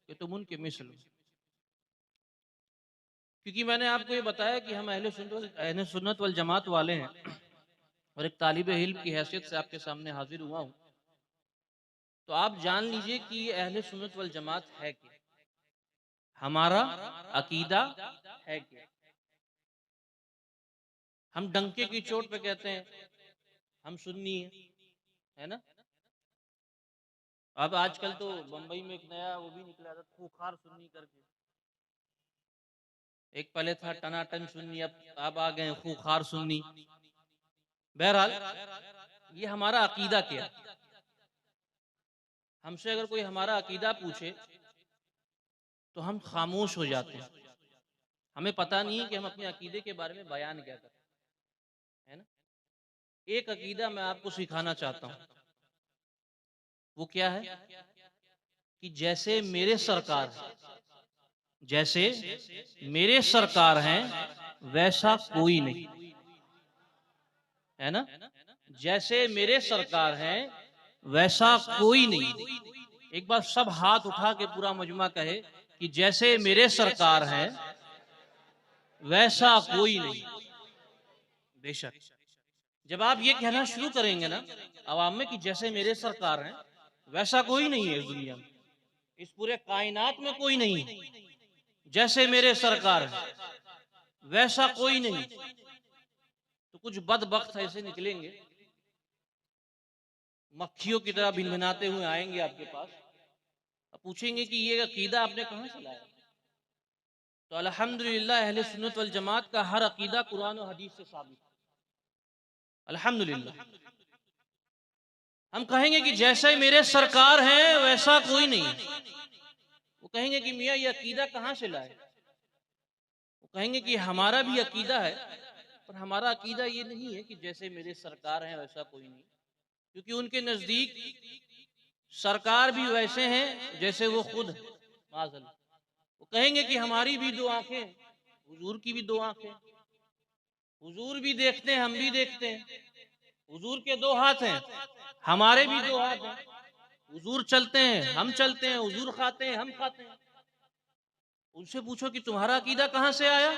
कि तुम उनके मिसल हो। क्योंकि मैंने आपको ये बताया कि हम अहले सुन्नत वल जमात वाले हैं और एक तालिब इल्म की हैसियत से आपके सामने हाजिर हुआ हूँ। तो आप जान लीजिए कि ये अहले सुन्नत वल जमात है क्या, हमारा अकीदा है क्या। हम डंके की चोट पे कहते हैं हम सुन्नी है ना। अब आजकल तो बंबई में एक नया वो भी निकला था, खूंखार सुन्नी करके। एक पहले था टनाटन सुन्नी, अब आ गए खूंखार सुन्नी। बहरहाल ये हमारा अकीदा क्या है। हमसे अगर कोई हमारा अकीदा पूछे तो हम खामोश हो जाते हैं। हमें पता नहीं है कि हम अपने अकीदे के बारे में बयान क्या करें, है ना। एक अकीदा मैं आपको सिखाना चाहता हूँ, वो क्या है कि जैसे मेरे सरकार है, जैसे मेरे सरकार हैं वैसा कोई नहीं, है ना। जैसे मेरे सरकार हैं वैसा कोई नहीं। एक बार सब हाथ उठा के पूरा मजमा कहे कि जैसे मेरे सरकार हैं वैसा कोई नहीं। बेशक जब आप ये कहना शुरू करेंगे ना अवाम में कि जैसे मेरे सरकार हैं वैसा कोई नहीं है इस दुनिया में, इस पूरे कायनात में कोई नहीं है जैसे मेरे सरकार है वैसा कोई नहीं, तो कुछ बदबख्त ऐसे निकलेंगे मक्खियों की तरह भिनभिनाते हुए आएंगे आपके पास, अब पूछेंगे कि ये अकीदा आपने कहाँ से लाया। तो अल्हम्दुलिल्लाह अहले सुन्नत वल जमात का हर अकीदा कुरान और हदीस से साबित है। अल्हम्दुलिल्लाह हम कहेंगे कि जैसे मेरे सरकार हैं वैसा कोई नहीं। वो कहेंगे कि मियाँ ये अकीदा कहाँ से लाए। वो कहेंगे कि हमारा भी अकीदा है, पर हमारा अकीदा ये नहीं है कि जैसे मेरे सरकार हैं वैसा कोई नहीं। क्योंकि उनके नजदीक सरकार भी वैसे हैं जैसे वो खुद है। माज़अल्लाह वो कहेंगे कि हमारी भी दो आंखें, हुजूर की भी दो आंखें, हुजूर भी देखते हैं हम भी देखते हैं, हुजूर के दो हाथ हैं हमारे भी दो हाथ हैं, हुजूर चलते हैं हम चलते हैं, हुजूर खाते हैं हम खाते हैं। उनसे पूछो कि तुम्हारा अकीदा कहाँ से आया,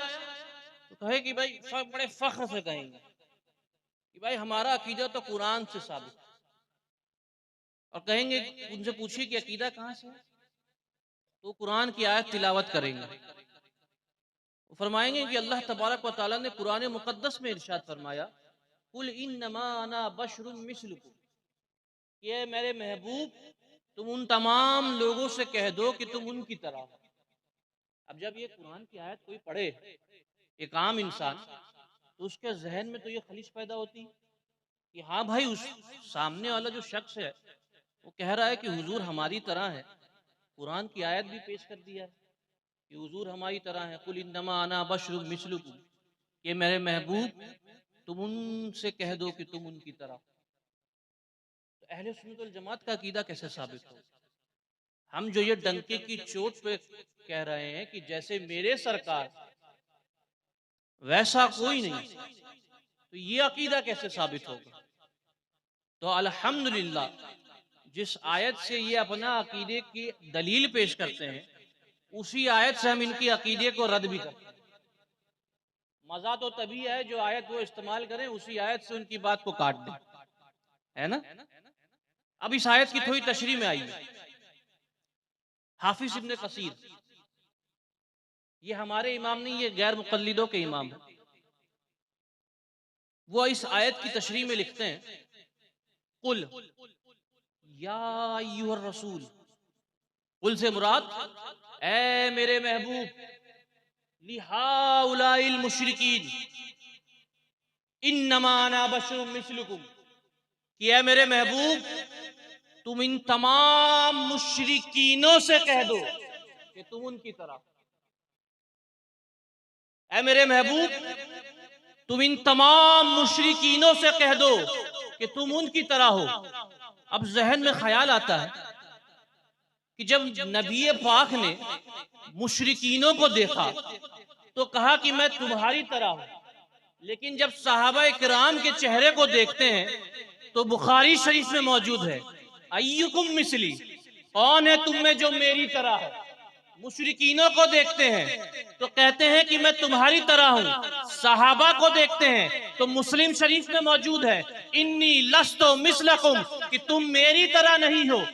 तो कहे कि भाई बड़े फख्र से कहेंगे कि भाई हमारा अकीदा तो कुरान से साबित है। और कहेंगे उनसे पूछिए कि अकीदा कहाँ से है, तो कुरान की आयत तिलावत करेंगे। वो फरमाएंगे कि अल्लाह तबारक व तआला ने कुरान मुकद्दस में इरशाद फरमाया कुल इन्नमा अना बशरुम मिस्लुकुम, ये मेरे महबूब तुम उन तमाम लोगों से कह दो कि तुम उनकी तरह हो। अब जब ये कुरान की आयत कोई पढ़े एक आम इंसान, तो उसके जहन में तो ये खलिश पैदा होती कि हाँ भाई उस सामने वाला जो शख्स है वो कह रहा है कि हुजूर हमारी तरह है। कुरान की आयत भी पेश कर दिया है कि हुजूर हमारी तरह है, कुल इन्नमा अना बशरुम मिस्लुकुम, ये मेरे महबूब तुम उनसे कह दो कि तुम उनकी तरह। तो अहले सुन्नत वल जमात का अकीदा कैसे साबित हो। हम जो ये डंके की चोट पे कह रहे हैं कि जैसे मेरे सरकार वैसा कोई नहीं, तो ये अकीदा कैसे साबित होगा। तो अल्हम्दुलिल्लाह जिस आयत से ये अपना अकीदे की दलील पेश करते हैं उसी आयत से हम इनकी अकीदे को रद्द भी करते हैं। मजा तो तभी है जो आयत वो इस्तेमाल करें उसी आयत से उनकी बात को काट दें, है ना। अब इस आयत की थोड़ी तशरीह में आई है। हाफिज इब्ने कसीर, ये हमारे इमाम नहीं, ये गैर मुकल्लिदों के इमाम है। वो इस आयत की तशरीह में लिखते हैं कुल या अय्युहर रसूल, कुल से मुराद ए मेरे महबूब, लिहाउलाइल मुशरिकीन इन्नमा अना बशरुम मिस्लुकुम, कि ए मेरे महबूब तुम इन तमाम मुशरिकीनों से कह दो कि तुम उनकी तरह। ए मेरे महबूब तुम इन तमाम मुशरिकीनों से कह दो कि तुम उनकी तरह हो। अब जहन में ख्याल आता है कि जब नबी पाक ने मुशरिकीनों को देखा तो कहा कि मैं तुम्हारी तरह हूं, लेकिन जब सहाबा किराम के चेहरे को देखते हैं तो बुखारी शरीफ में मौजूद है अय्युकुम मिसली, कौन है तुम में जो मेरी तरह है। मुशरिकीनों को देखते हैं तो कहते हैं कि मैं तुम्हारी तरह हूं। सहाबा को देखते हैं तो मुस्लिम शरीफ में मौजूद है, इन्नी लस्तो मिसलकुम, कि तुम मेरी तरह नहीं हो।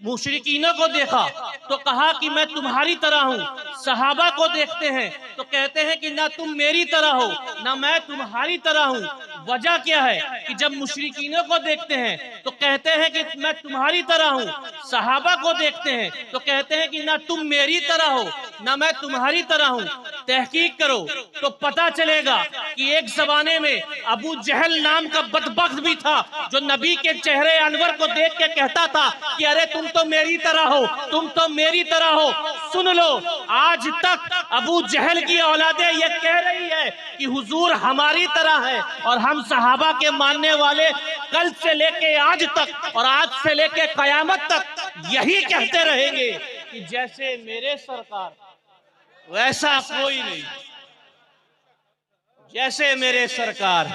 मुशरिकीनों को देखा तो कहा कि मैं तुम्हारी तरह हूँ। सहाबा को देखते हैं तो कहते हैं कि ना तुम मेरी तरह हो ना मैं तुम्हारी तरह हूँ। वजह क्या है कि जब मुशरिकीनों को देखते हैं तो कहते हैं कि मैं तुम्हारी तरह हूँ, सहाबा को देखते हैं तो कहते हैं कि ना तुम मेरी तरह हो ना मैं तुम्हारी तरह हूँ। तहकीक करो तो पता चलेगा कि एक जमाने में अबू जहल नाम का बदबख्त भी था जो नबी के चेहरे अनवर को देख के कहता था कि अरे तुम तो मेरी तरह हो, तुम तो मेरी तरह हो। सुन लो, आज तक अबू जहल की औलादे ये कह रही है कि हुजूर हमारी तरह है, और हम सहाबा के मानने वाले कल से लेके आज तक और आज से लेके कयामत तक यही कहते रहेंगे कि जैसे मेरे सरकार वैसा कोई नहीं, जैसे मेरे सरकार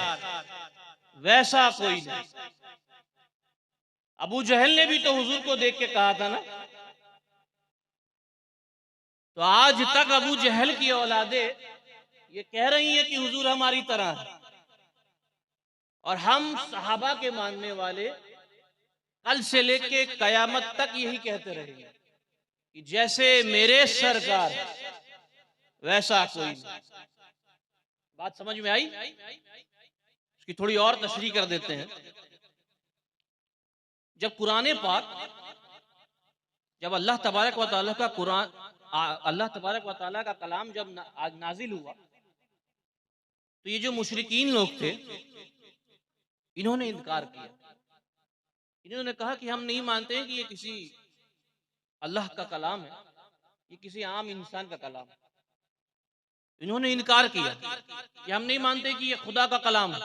वैसा कोई नहीं। अबू जहल ने भी तो हुजूर को देख के कहा था ना। तो आज तक अबू जहल की औलादे ये कह रही हैं कि हुजूर हमारी तरह है, और हम सहाबा के मानने वाले कल से लेके कयामत तक यही कहते रहेंगे कि जैसे मेरे सरकार वैसा कोई नहीं। बात समझ में आई? इसकी थोड़ी और तशरीह कर देते हैं। जब कुरान पाक, जब अल्लाह तबारक व तआला का कुरान, अल्लाह तबारक व तआला का कलाम जब नाजिल हुआ तो ये जो मुशरिकीन लोग थे इन्होंने इनकार किया। इन्होंने कहा कि हम नहीं मानते हैं कि ये किसी अल्लाह का कलाम है, ये किसी आम इंसान का कलाम है। इन्होंने इनकार किया कि हम नहीं मानते कि ये खुदा का कलाम है।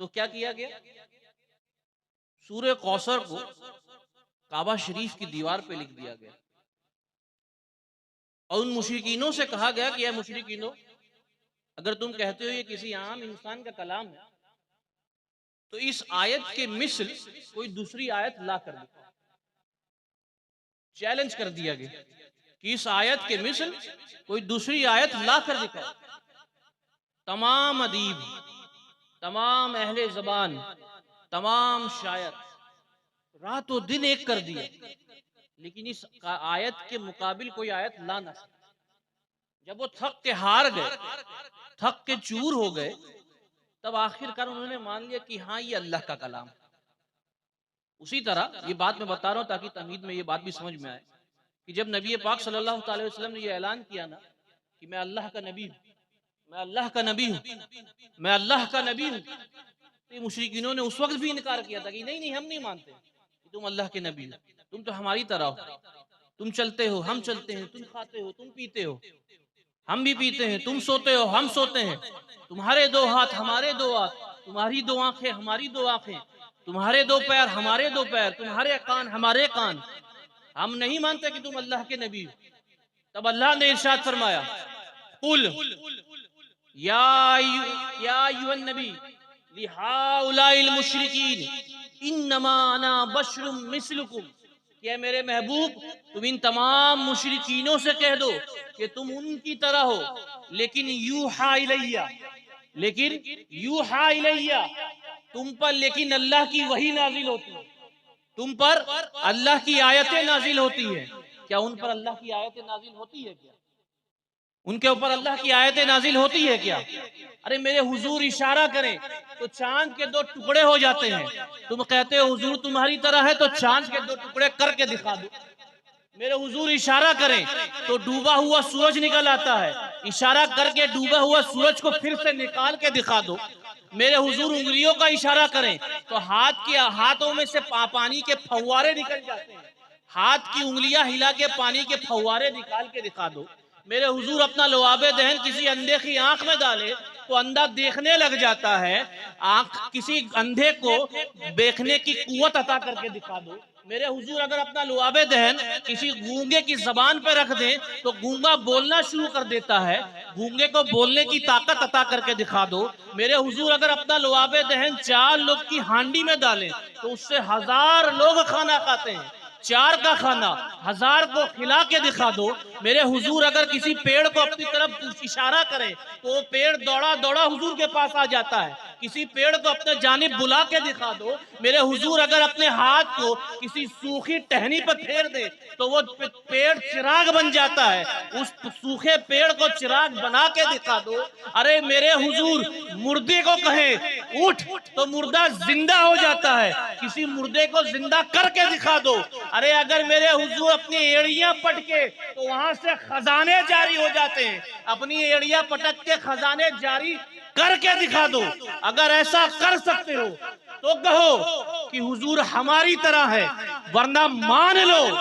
तो क्या किया गया? सूरह कौसर को काबा शरीफ की दीवार पे लिख दिया गया और उन मुशरिकीनों से कहा गया कि ये मुशरिकीनों, अगर तुम कहते हो ये किसी आम इंसान का कलाम है तो इस आयत के मिसल कोई दूसरी आयत ला कर दिखाओ। चैलेंज कर दिया गया कि इस आयत के मिसल कोई दूसरी आयत ला कर दिखाओ। तमाम अदीब, तमाम अहले ज़बान, तमाम शायर रातों दिन एक कर दिया, लेकिन इस आयत के मुकाबिल कोई आयत ला ना सके। जब वो थक के हार गए, थक के चूर हो गए, तब आखिरकार उन्होंने मान लिया कि हाँ ये अल्लाह का कलाम। उसी तरह ये बात मैं बता रहा हूँ ताकि तमहीद में ये बात भी समझ में आए कि जब नबी पाक सल्लल्लाहु अलैहि वसल्लम ने ये ऐलान किया ना कि मैं अल्लाह का नबी हूँ, मैं अल्लाह का नबी हूँ, मैं अल्लाह का नबी हूँ, तो मुशरिकीनों ने उस वक्त भी इनकार किया था कि नहीं नहीं हम नहीं मानते कि तुम अल्लाह के नबी हो, तुम तो हमारी तरह हो, तुम चलते हो हम चलते हैं, तुम खाते हो तुम पीते हो हम भी पीते हैं, तुम सोते हो हम सोते हैं, तुम्हारे दो हाथ हमारे दो हाथ, तुम्हारी दो आंखें हमारी दो आंखें, तुम्हारे दो पैर हमारे दो पैर, तुम्हारे कान हमारे कान, हम नहीं मानते कि तुम अल्लाह के नबी हो। तब अल्लाह ने इरशाद फरमाया, कुल या अय्युहन नबी लिहाउलाइल मुशरिकीन इन्नमा अना बशरुम मिस्लुकुम, कि मेरे महबूब तुम इन तमाम मुशरिकीनों से कह दो कि तुम उनकी तरह हो, लेकिन यूहा इलैया, लेकिन यूहा इलैया, तुम पर लेकिन अल्लाह की वही नाजिल होती है, तुम पर अल्लाह की आयतें नाजिल होती है। क्या उन पर अल्लाह की आयतें नाजिल होती है? क्या उनके ऊपर अल्लाह की आयतें नाजिल होती है क्या? अरे मेरे हुजूर इशारा करें तो चांद के दो टुकड़े हो जाते हैं। तुम कहते हो हुजूर तुम्हारी तरह है तो चांद के दो टुकड़े करके दिखा दो। मेरे हुजूर इशारा करें तो डूबा हुआ सूरज निकल आता है, इशारा करके डूबा हुआ सूरज को फिर से निकाल के दिखा दो। मेरे हुजूर उंगलियों का इशारा करें तो हाथों में से पानी के फव्वारे निकल जाते हैं, हाथ की उंगलियां हिला के पानी के फव्वारे निकाल के दिखा दो। मेरे हुजूर अपना लुआबे दहन किसी अंधे की आंख में डाले तो अंधा देखने लग जाता है, आंख किसी अंधे को देखने की कुव्वत अता करके दिखा दो। मेरे हुजूर अगर अपना लुआबे दहन किसी गूंगे की जबान पे रख दें तो गूंगा बोलना शुरू कर देता है, गूंगे को बोलने की ताकत अता करके दिखा दो। मेरे हुजूर अगर अपना लुआबे दहन 4 लोग की हांडी में डालें तो उससे 1000 लोग खाना खाते हैं। 4 का खाना 1000 को खिला के दिखा दो। मेरे हुजूर अगर किसी पेड़ को अपनी तरफ इशारा करे तो वो पेड़ दौड़ा दौड़ा हुजूर के पास आ जाता है। किसी पेड़ को अपने जानिब बुला के दिखा दो। मेरे हुजूर अगर अपने हाथ को किसी सूखी टहनी पर फेर दे तो वो पेड़ चिराग बन जाता है। उस सूखे पेड़ को चिराग बना के दिखा दो। अरे मेरे हुजूर मुर्दे को कहे उठ तो मुर्दा जिंदा हो जाता है। किसी मुर्दे को जिंदा करके दिखा दो। अरे अगर मेरे हुजूर अपनी एड़ियां पटके तो वहां से खजाने जारी हो जाते हैं। अपनी एड़ियां पटक के खजाने जारी करके दिखा दो। अगर ऐसा कर सकते हो तो कहो कि हुजूर हमारी तरह है, वरना मान लो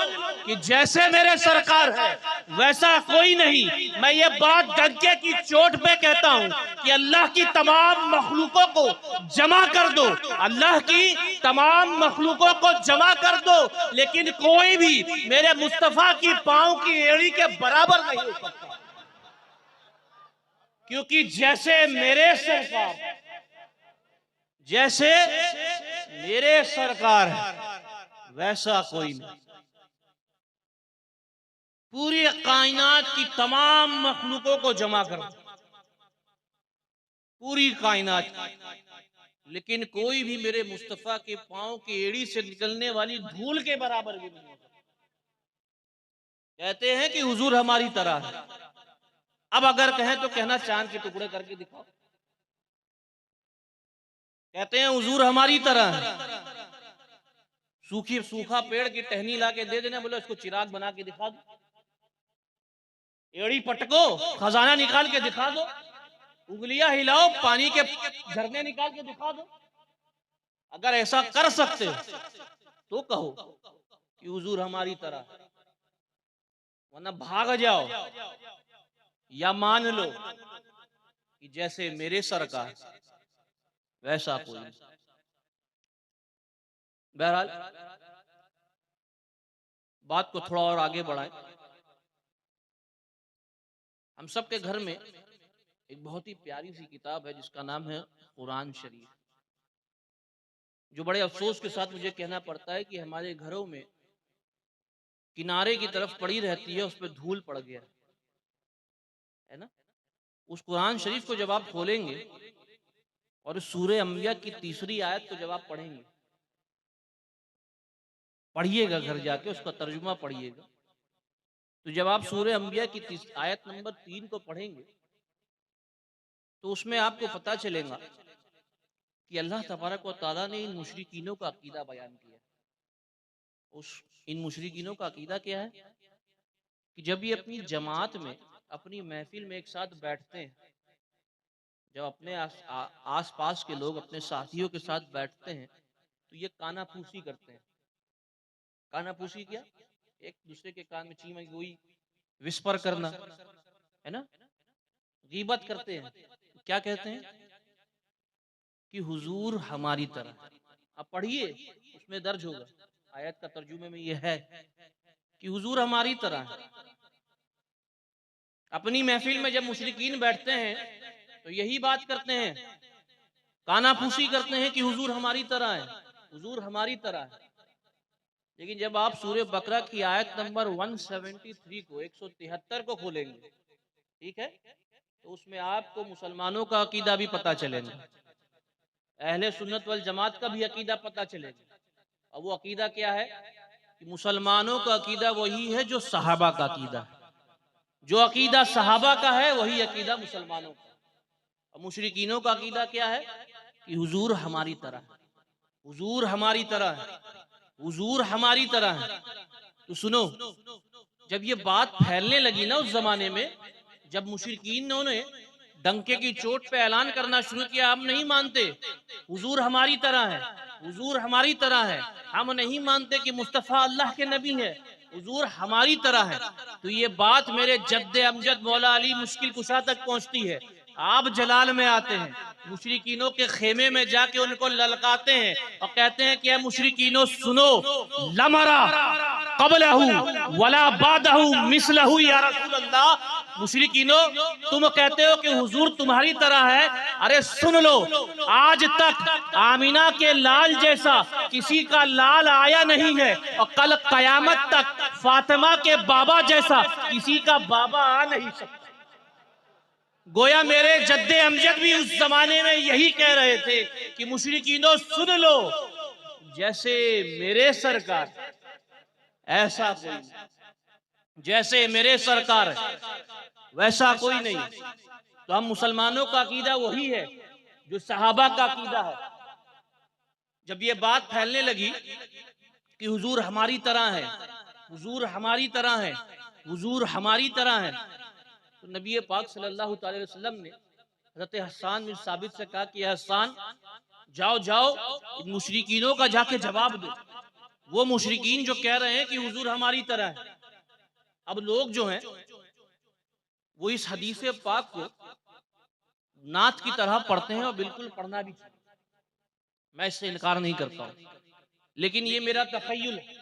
कि जैसे मेरे सरकार है वैसा कोई नहीं। मैं ये बात डंके की चोट पे कहता हूं कि अल्लाह की तमाम मखलूकों को जमा कर दो, अल्लाह की तमाम मखलूकों को जमा कर दो, लेकिन कोई भी मेरे मुस्तफा की पांव की एड़ी के बराबर नहीं हो सकता। क्योंकि जैसे मेरे सरकार है वैसा कोई नहीं। पूरी कायनात की तमाम मखलूकों को जमा कर दो, पूरी कायनात, लेकिन कोई भी मेरे मुस्तफा के पांव की एड़ी से निकलने वाली धूल के बराबर भी नहीं होता। कहते हैं कि हुजूर हमारी तरह है। अब अगर कहें तो कहना चांद के टुकड़े करके दिखाओ। कहते हैं हुजूर हमारी तरह है। सूखा पेड़ की टहनी ला के दे देना, बोलो इसको चिराग बना के दिखा दो। एड़ी पटको खजाना निकाल के दिखा दो। उंगलियां हिलाओ पानी के झरने निकाल के दिखा दो। अगर ऐसा कर सकते हो तो कहो कि हुजूर हमारी तरह, वरना भाग जाओ या मान लो कि जैसे मेरे सरकार वैसा कोई नहीं। बहरहाल बात को थोड़ा और आगे बढ़ाएं। हम सब के घर में एक बहुत ही प्यारी सी किताब है जिसका नाम है कुरान शरीफ, जो बड़े अफसोस के साथ मुझे कहना पड़ता है कि हमारे घरों में किनारे की तरफ पड़ी रहती है, उस पर धूल पड़ गया है ना। उस कुरान शरीफ को जब आप खोलेंगे और उस सूरे अंबिया की 3री आयत को जब आप पढ़ेंगे, पढ़िएगा घर जाके, उसका तर्जुमा पढ़िएगा, तो जब आप सूरे अंबिया की आयत नंबर 3 को पढ़ेंगे तो उसमें आपको पता चलेगा कि अल्लाह तबारक व तआला ने इन मुशरिकीनों का अकीदा बयान किया। इन मुशरिकीनों का अकीदा क्या है कि जब ये अपनी जमात में, अपनी महफिल में एक साथ बैठते हैं, जब अपने आस पास के लोग अपने साथियों के साथ बैठते हैं तो ये कानाफूसी करते हैं। कानाफूसी क्या? एक दूसरे के कान में चीमा गोई, विस्पर करना, है ना, गीबत करते हैं। क्या कहते हैं कि हुजूर हमारी तरह। अब पढ़िए, उसमें दर्ज होगा, आयत का तर्जुमे में यह है कि हुजूर हमारी तरह है। अपनी महफिल में जब मुशरिकीन बैठते हैं तो यही बात करते हैं, कानाफूसी करते हैं कि हुजूर हमारी तरह है, हुजूर हमारी तरह है। लेकिन जब आप सूरह बकरा की आयत नंबर 173 को 173 को खोलेंगे, ठीक है, तो उसमें आपको मुसलमानों का अकीदा भी पता चलेगा, अहले सुन्नत वल जमात का भी अकीदा पता चलेगा। और वो अकीदा क्या है कि मुसलमानों का अकीदा वही है जो सहाबा का अकीदा है। जो अकीदा सहाबा का है वही अकीदा मुसलमानों का। और मुशरिकीनों का अकीदा क्या है कि हुजूर हमारी तरह है, हुजूर हमारी तरह है, हुजूर हमारी तरह है। तो सुनो, जब ये बात फैलने लगी ना उस जमाने में, जब मुशरिकीनों ने डंके की चोट पे ऐलान करना शुरू किया, हम नहीं मानते हुजूर हमारी तरह है, हुजूर हमारी तरह है, हम नहीं मानते कि मुस्तफ़ा अल्लाह के नबी है, हुजूर हमारी तरह है, तो ये बात मेरे जद्दे अमजद मौला अली मुश्किल कुशा तक पहुंचती है। आप जलाल में आते हैं, मुशरिकीनों के खेमे में जाके उनको ललकाते हैं और कहते हैं कि मुशरिकीनों सुनो, लमरा कबलहू वला बादहू मिसलहू या रसूल अल्लाह, मुशरिकीनों, तुम कहते हो कि हुजूर तुम्हारी तरह है, अरे सुन लो, आज तक आमिना के लाल जैसा किसी का लाल आया नहीं है, और कल कयामत तक फातिमा के बाबा जैसा किसी का बाबा आ नहीं सकता। गोया मेरे जद्दे अमजद भी उस जमाने में यही कह रहे थे कि मुशरिकीनों सुन लो, जैसे मेरे सरकार ऐसा कोई नहीं, जैसे मेरे सरकार वैसा कोई नहीं। तो हम मुसलमानों का अकीदा वही है जो सहाबा का अकीदा है। जब ये बात फैलने लगी कि हुजूर हमारी तरह है, हुजूर हमारी तरह है, हुजूर हमारी तरह है, तो नबी पाक सल्लल्लाहु अलैहि वसल्लम ने हज़रत हस्सान बिन साबित से कहा कि हस्सान, जाओ जाओ इन मुशरिकीनों का जाके जवाब दो, वो मुशरिकीन जो कह रहे हैं कि हुजूर हमारी तरह है। अब लोग जो हैं वो इस हदीस पाक को नात की तरह पढ़ते हैं, और बिल्कुल पढ़ना भी चाहिए, मैं इससे इनकार नहीं करता हूं, लेकिन ये मेरा तखय्युल है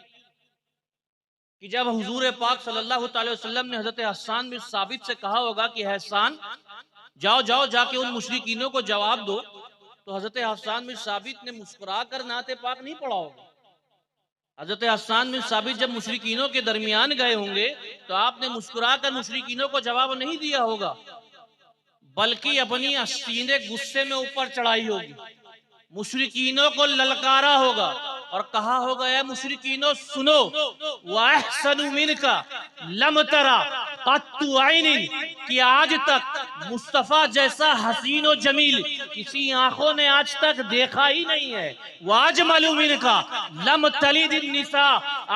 कि जब हुजूर पाक सल्लल्लाहु अलैहि वसल्लम ने हज़रत हस्सान बिन साबित से कहा होगा कि हस्सान जाओ जाओ जाके उन मुशरिकीनों को जवाब दो, तो हज़रत हस्सान बिन साबित ने मुस्कुरा कर नाते पाक नहीं पढ़ा होगा। हज़रत हस्सान बिन साबित जब मुशरिकीनों के दरमियान गए होंगे तो आपने मुस्कुरा कर मुशरिकीनों को जवाब नहीं दिया होगा, बल्कि अपनी सीने गुस्से में ऊपर चढ़ाई होगी, मुशरिकीनों को ललकारा होगा और कहा होगा, ऐ मुशरिकीनों सुनो, वअहसनु मिनका लम तरा कत्तु ऐनिन, कि आज तक मुस्तफ़ा जैसा हसीन और जमील किसी आंखों ने आज तक देखा ही नहीं है। वाजमलु मिनका लम तलिद निसा,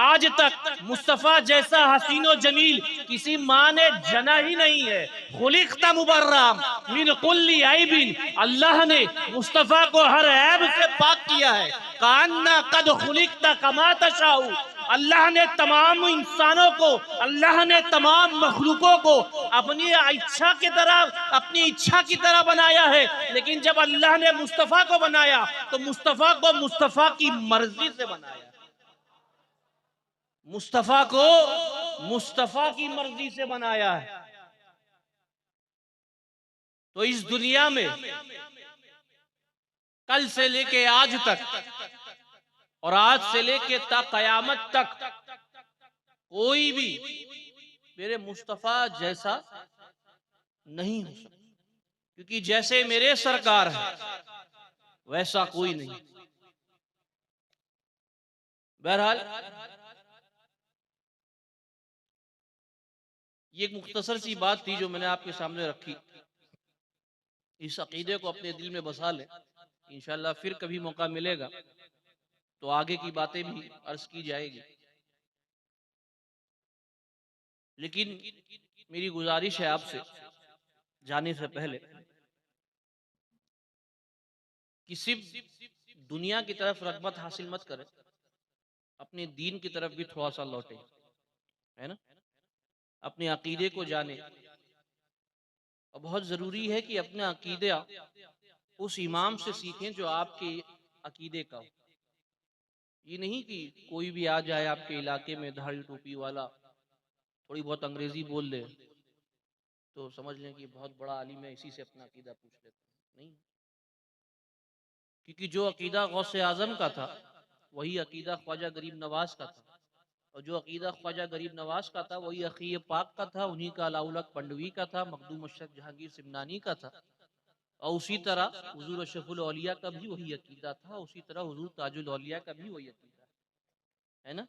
आज तक मुस्तफ़ा जैसा हसीन और जमील किसी माँ ने जना ही नहीं है। खुलिक़्ता मुबर्रम मिन कुल्ली ऐबिन, अल्लाह ने मुस्तफ़ा को हर ऐब से पाक किया है। कान्ना कद खुलिक़्ता कमा तशाउ, अल्लाह ने तमाम इंसानों को, अल्लाह ने तमाम मखलूकों को अपनी इच्छा की तरह बनाया है, लेकिन जब अल्लाह ने मुस्तफ़ा को बनाया तो मुस्तफ़ा को मुस्तफ़ा की मर्जी से बनाया, मुस्तफ़ा को मुस्तफ़ा की मर्जी से बनाया है। तो इस दुनिया में कल से लेके आज तक और आज से लेके ता कयामत तक कोई भी मेरे मुस्तफ़ा जैसा नहीं हो सकता, क्योंकि जैसे मेरे सरकार है वैसा कोई नहीं। बहरहाल ये एक मुख्तसर सी बात थी जो मैंने आपके सामने रखी। इस अकीदे को अपने दिल में बसा लें, इंशाल्लाह फिर कभी मौका मिलेगा तो आगे की बातें भी अर्ज की जाएगी। लेकिन मेरी गुजारिश है आपसे जाने से पहले कि सिर्फ दुनिया की तरफ रग़बत हासिल मत करें, अपने दीन की तरफ भी थोड़ा सा लौटें, है ना। अपने अकीदे को जाने, और बहुत ज़रूरी है कि अपने अकीदे उस इमाम से सीखें जो आपके अकीदे का हो। ये नहीं कि कोई भी आ जाए आपके इलाके में दाढ़ी टोपी वाला, थोड़ी बहुत अंग्रेजी बोल ले तो समझ लें कि बहुत बड़ा आलिम है, इसी से अपना अकीदा पूछ लेते हैं। नहीं, क्योंकि जो अकीदा गौसे आज़म का था वही अकीदा ख्वाजा गरीब नवाज का था, और जो अकीदा ख्वाजा गरीब नवाज का था वही अखी पाक का था, उन्हीं का अलाउलक पंडवी का था, मखदूम अशरफ जहांगीर सिमनानी का था। और उसी तरह हुजूर अशरफुल औलिया का भी वही अकीदा था, उसी तरह हुजूर ताजुल औलिया का भी वही अकीदा है ना।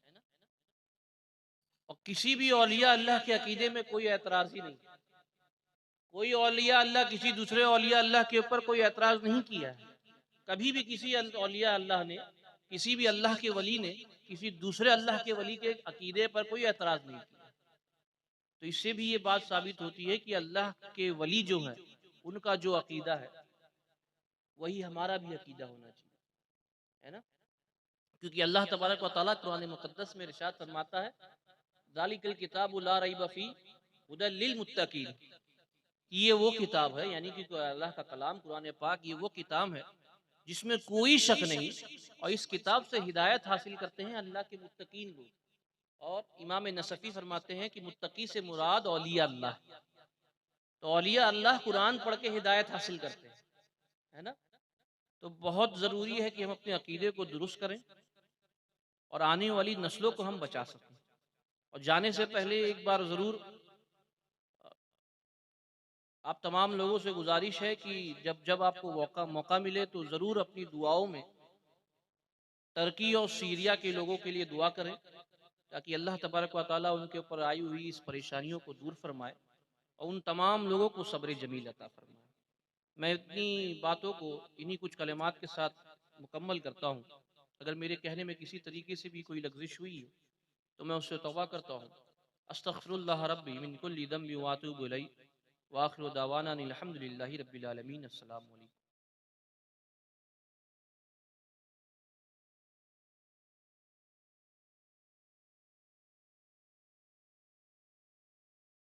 और किसी भी औलिया अल्लाह के अकीदे में कोई एतराज़ ही नहीं, कोई औलिया अल्लाह किसी दूसरे औलिया अल्लाह के ऊपर कोई एतराज़ नहीं किया है। कभी भी किसी औलिया अल्लाह ने, किसी भी अल्लाह के वली ने किसी दूसरे अल्लाह के वली के अकीदे पर कोई एतराज़ नहीं किया। तो इससे भी ये बात साबित होती है कि अल्लाह के वली जो हैं उनका जो अकीदा है वही हमारा भी अकीदा होना चाहिए, है ना। क्योंकि अल्लाह तबारक व तआला कुरान मुक़द्दस में इरशाद फरमाता है, ज़ालिकल किताबु ला रैब फीह हुदल लिल मुत्तकीन, ये वो किताब है, यानी कि अल्लाह का कलाम कुरान पाक ये वो किताब है जिसमें कोई शक नहीं, और इस किताब से हिदायत हासिल करते हैं अल्लाह के मुत्तकीन लोग। और इमाम नसफी फरमाते हैं कि मुत्तकी से मुराद औलिया अल्लाह, तो औलिया अल्लाह कुरान पढ़ के हिदायत हासिल करते हैं, है ना। तो बहुत ज़रूरी है कि हम अपने अकीदे को दुरुस्त करें और आने वाली नस्लों को हम बचा सकें। और जाने से पहले एक बार ज़रूर आप तमाम लोगों से गुजारिश है कि जब जब आपको मौका मौका मिले तो ज़रूर अपनी दुआओं में तुर्की और सीरिया के लोगों के लिए दुआ करें, ताकि अल्लाह तबारक व तआला उनके ऊपर आई हुई इस परेशानियों को दूर फरमाए और उन तमाम लोगों को सब्र जमील अता फरमाए। मैं इतनी बातों को इन्हीं कुछ कलिमात के साथ मुकम्मल करता हूँ। अगर मेरे कहने में किसी तरीके से भी कोई लग़्ज़िश हुई है तो मैं उससे तौबा करता हूँ। अस्तग़फ़िरुल्लाह रब्बी मिन कुल्लि ज़ंबि व अतूबु इलैह व आखिरु दावाना अनिल हम्दुलिल्लाहि रब्बिल आलमीन। अस्सलामु अलैकुम।